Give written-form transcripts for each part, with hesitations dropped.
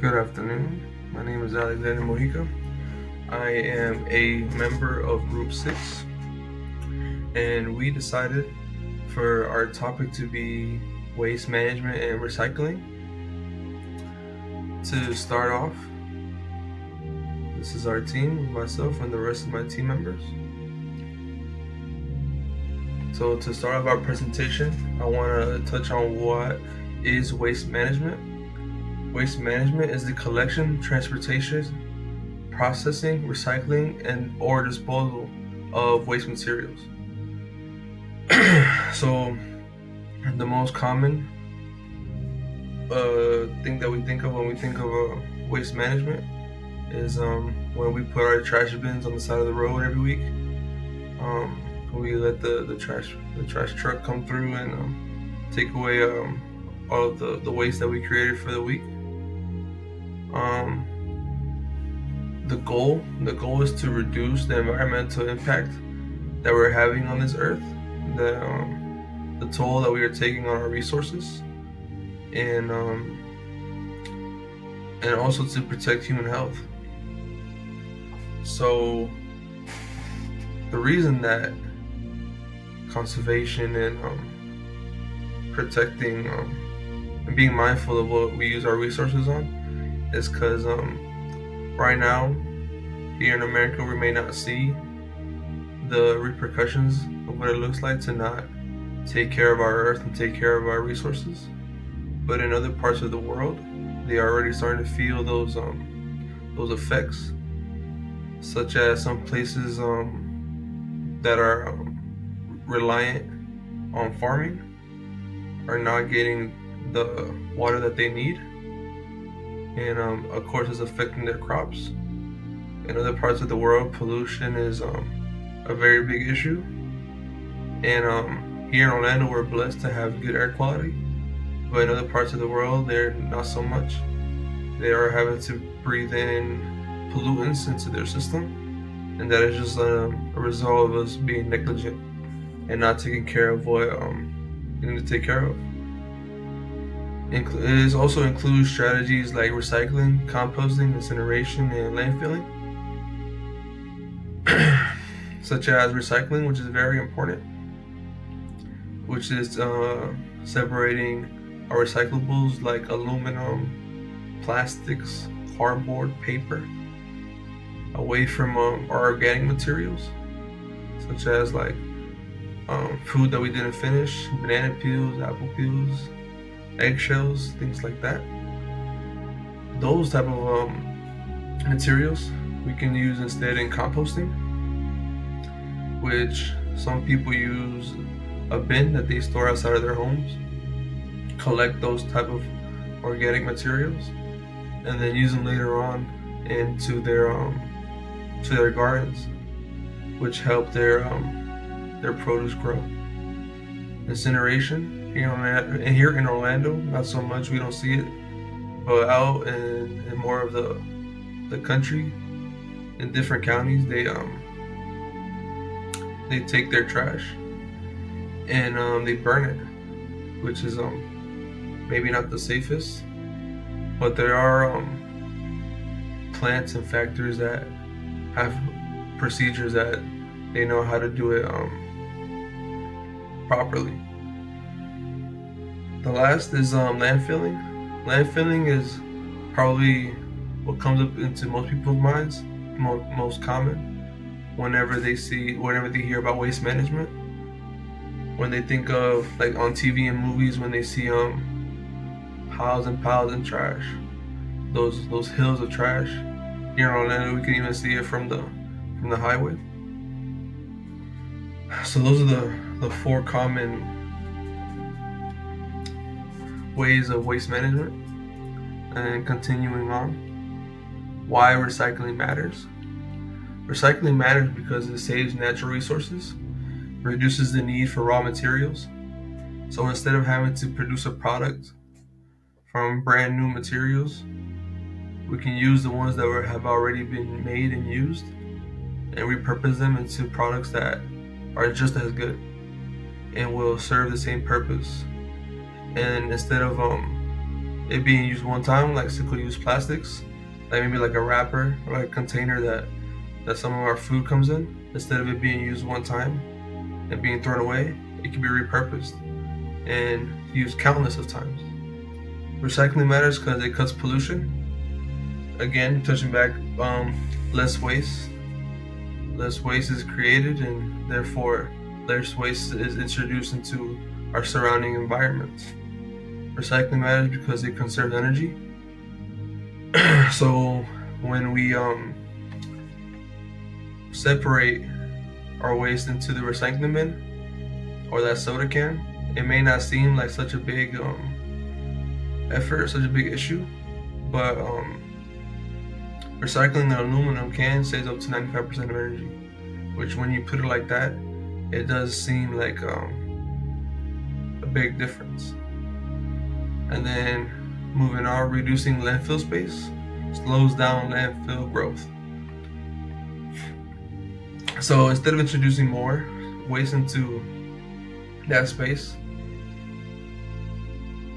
Good afternoon. My name is Alexander Mojica. I am a member of Group 6, and we decided for our topic to be waste management and recycling. To start off, this is our team, myself and the rest of my team members. So to start off our presentation, I want to touch on what is waste management. Waste management is the collection, transportation, processing, recycling, and or disposal of waste materials. So the most common thing that we think of when we think of waste management is when we put our trash bins on the side of the road every week. We let the trash truck come through and take away all of the waste that we created for the week. The goal is to reduce the environmental impact that we're having on this earth, the toll that we are taking on our resources, and also to protect human health. So the reason that conservation and protecting and being mindful of what we use our resources on is because right now here in America we may not see the repercussions of what it looks like to not take care of our earth and take care of our resources, but in other parts of the world they are already starting to feel those effects, such as some places that are reliant on farming are not getting the water that they need, and of course it's affecting their crops. In other parts of the world, pollution is a very big issue, and here in Orlando we're blessed to have good air quality, but in other parts of the world they're not so much. They are having to breathe in pollutants into their system, and that is just a result of us being negligent and not taking care of what we need to take care of. It also includes strategies like recycling, composting, incineration, and landfilling, such as recycling, which is very important, which is separating our recyclables like aluminum, plastics, cardboard, paper, away from our organic materials, such as like food that we didn't finish, banana peels, apple peels, eggshells, things like that. Those type of materials we can use instead in composting, which some people use a bin that they store outside of their homes, collect those type of organic materials, and then use them later on into their gardens, which help their produce grow. Incineration here in Orlando, not so much. We don't see it, but out in more of the country, in different counties, they take their trash and they burn it, which is maybe not the safest, but there are plants and factories that have procedures that they know how to do it properly. The last is landfilling. Landfilling is probably what comes up into most people's minds, most common whenever they hear about waste management. When they think of, like, on TV and movies, when they see piles and piles of trash, those hills of trash. Here in Orlando, we can even see it from the highway. So those are the four common ways of waste management. And continuing on, why recycling matters. Recycling matters because it saves natural resources, reduces the need for raw materials. So instead of having to produce a product from brand new materials, we can use the ones that have already been made and used and repurpose them into products that are just as good and will serve the same purpose. And instead of it being used one time, like single-use plastics, like maybe like a wrapper or like a container that some of our food comes in. Instead of it being used one time and being thrown away, it can be repurposed and used countless of times. Recycling matters because it cuts pollution. Again, touching back, less waste. Less waste is created, and therefore less waste is introduced into our surrounding environments. Recycling matters because it conserves energy. So when we separate our waste into the recycling bin or that soda can, it may not seem like such a big effort, such a big issue, but recycling the aluminum can saves up to 95% of energy, which when you put it like that, it does seem like a big difference. And then moving on, reducing landfill space slows down landfill growth. So instead of introducing more waste into that space,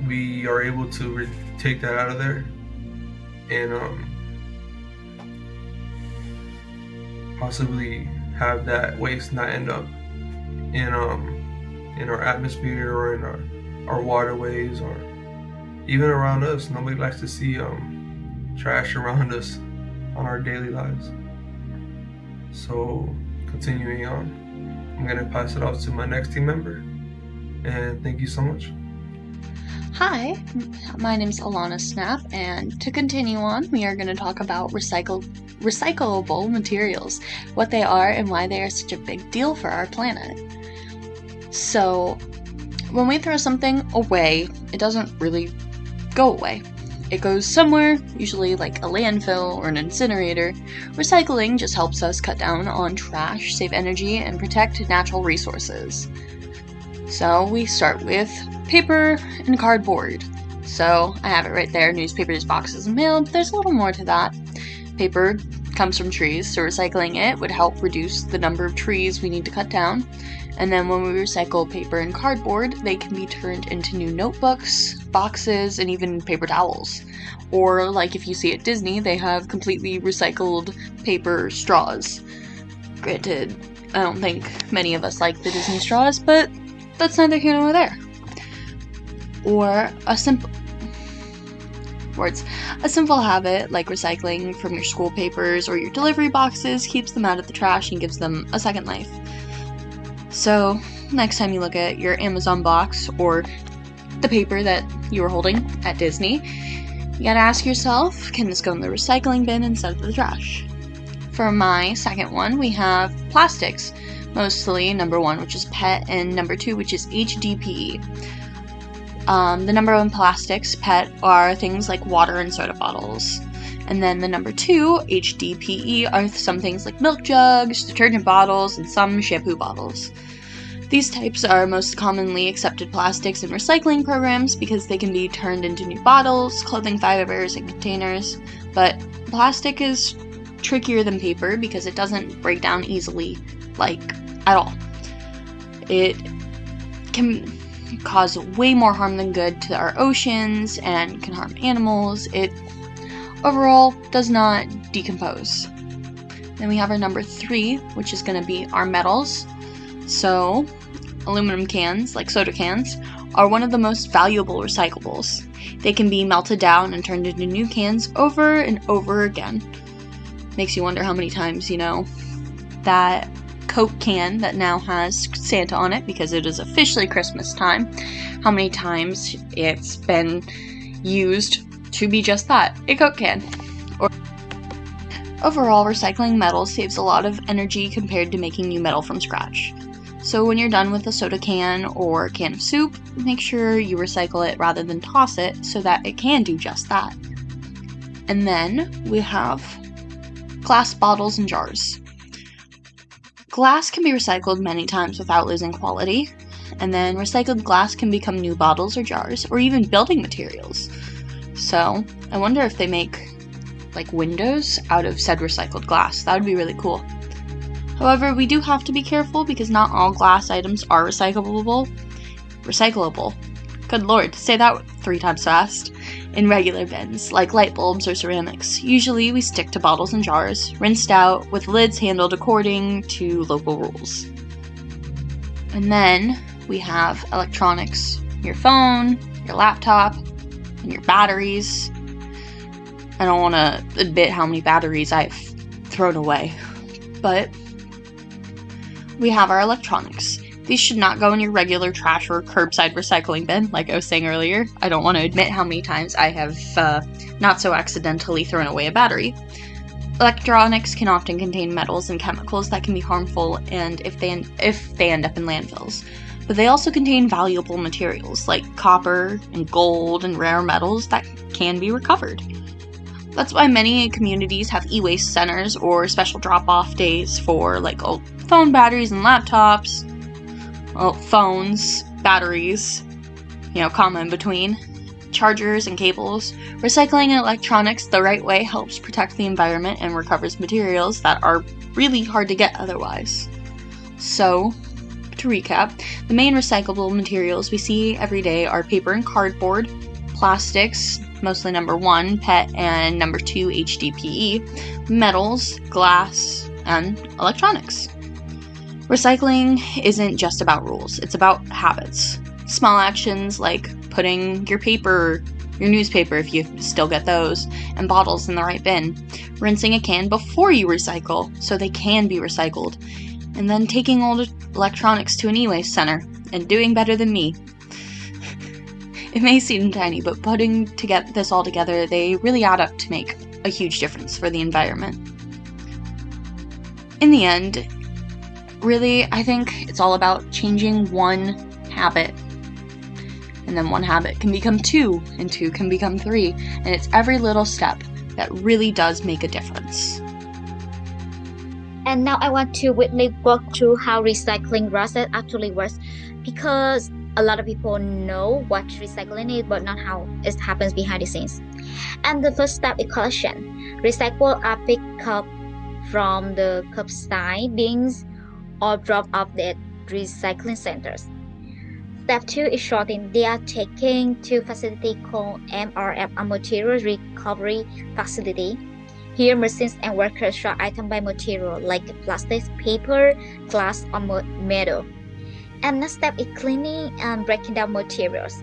we are able to take that out of there and possibly have that waste not end up in our atmosphere or in our waterways or even around us. Nobody likes to see trash around us on our daily lives. So continuing on, I'm gonna pass it off to my next team member, and thank you so much. Hi, my name is Alana Snap, and to continue on, we are going to talk about recyclable materials, what they are and why they are such a big deal for our planet. So, when we throw something away, it doesn't really go away. It goes somewhere, usually like a landfill or an incinerator. Recycling just helps us cut down on trash, save energy, and protect natural resources. So we start with paper and cardboard. So I have it right there, newspapers, boxes, and mail, but there's a little more to that. Paper comes from trees, so recycling it would help reduce the number of trees we need to cut down. And then when we recycle paper and cardboard, they can be turned into new notebooks, boxes, and even paper towels. Or like if you see at Disney, they have completely recycled paper straws. Granted, I don't think many of us like the Disney straws, but that's neither here nor there. Or a simple habit like recycling from your school papers or your delivery boxes keeps them out of the trash and gives them a second life. So next time you look at your Amazon box or the paper that you were holding at Disney, you gotta ask yourself, can this go in the recycling bin instead of the trash? For my second one, we have plastics. Mostly number 1, which is PET, and number 2, which is HDPE. The number 1 plastics, PET, are things like water and soda bottles. And then the number 2, HDPE, are some things like milk jugs, detergent bottles, and some shampoo bottles. These types are most commonly accepted plastics in recycling programs because they can be turned into new bottles, clothing fibers, and containers. But plastic is trickier than paper because it doesn't break down easily, at all. It can cause way more harm than good to our oceans and can harm animals. It overall does not decompose. Then we have our number 3, which is going to be our metals. So, aluminum cans, like soda cans, are one of the most valuable recyclables. They can be melted down and turned into new cans over and over again. Makes you wonder how many times, that Coke can that now has Santa on it because it is officially Christmas time, how many times it's been used to be just that, a Coke can. Overall, recycling metal saves a lot of energy compared to making new metal from scratch. So when you're done with a soda can or a can of soup, make sure you recycle it rather than toss it so that it can do just that. And then we have glass bottles and jars. Glass can be recycled many times without losing quality, and then recycled glass can become new bottles or jars, or even building materials. So, I wonder if they make, windows out of said recycled glass. That would be really cool. However, we do have to be careful because not all glass items are recyclable. Good lord, say that 3 times fast. in regular bins, like light bulbs or ceramics. Usually we stick to bottles and jars, rinsed out, with lids handled according to local rules. And then we have electronics, your phone, your laptop, and your batteries. I don't want to admit how many batteries I've thrown away, but we have our electronics. These should not go in your regular trash or curbside recycling bin, like I was saying earlier. I don't want to admit how many times I have not so accidentally thrown away a battery. Electronics can often contain metals and chemicals that can be harmful and if they end up in landfills. But they also contain valuable materials like copper and gold and rare metals that can be recovered. That's why many communities have e-waste centers or special drop-off days for like old phone batteries and laptops, phones, batteries, comma in between, chargers and cables. Recycling electronics the right way helps protect the environment and recovers materials that are really hard to get otherwise. So, to recap, the main recyclable materials we see every day are paper and cardboard, plastics, mostly number 1, PET, and number 2, HDPE, metals, glass, and electronics. Recycling isn't just about rules, it's about habits. Small actions like putting your newspaper if you still get those, and bottles in the right bin, rinsing a can before you recycle so they can be recycled, and then taking old electronics to an e-waste center and doing better than me. It may seem tiny, but putting this all together, they really add up to make a huge difference for the environment. In the end, really, I think it's all about changing one habit. And then one habit can become 2, and 2 can become 3. And it's every little step that really does make a difference. And now I want to quickly walk through how recycling process actually works, because a lot of people know what recycling is, but not how it happens behind the scenes. And the first step is collection. Recyclables are picked up from the curbside bins or dropped off at recycling centers. Step 2 is sorting. They are taken to a facility called MRF, a material recovery facility. Here, machines and workers sort items by material like plastic, paper, glass, or metal. And next step is cleaning and breaking down materials.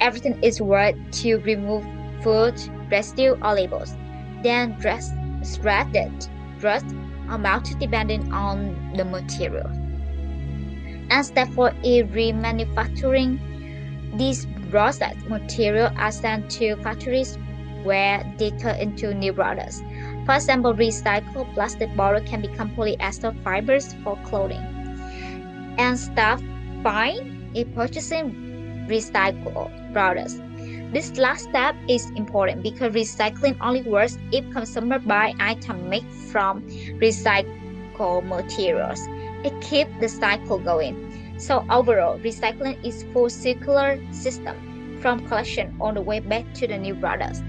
Everything is worked to remove food, residue, or labels. Then shredded, brushed, or melted depending on the material. And step 4 is remanufacturing. These processed materials are sent to factories where they turn into new products. For example, recycled plastic bottle can become polyester fibers for clothing. And step 5 is purchasing recycled products. This last step is important because recycling only works if consumers buy items made from recycled materials. It keeps the cycle going. So overall, recycling is a full circular system from collection all the way back to the new products.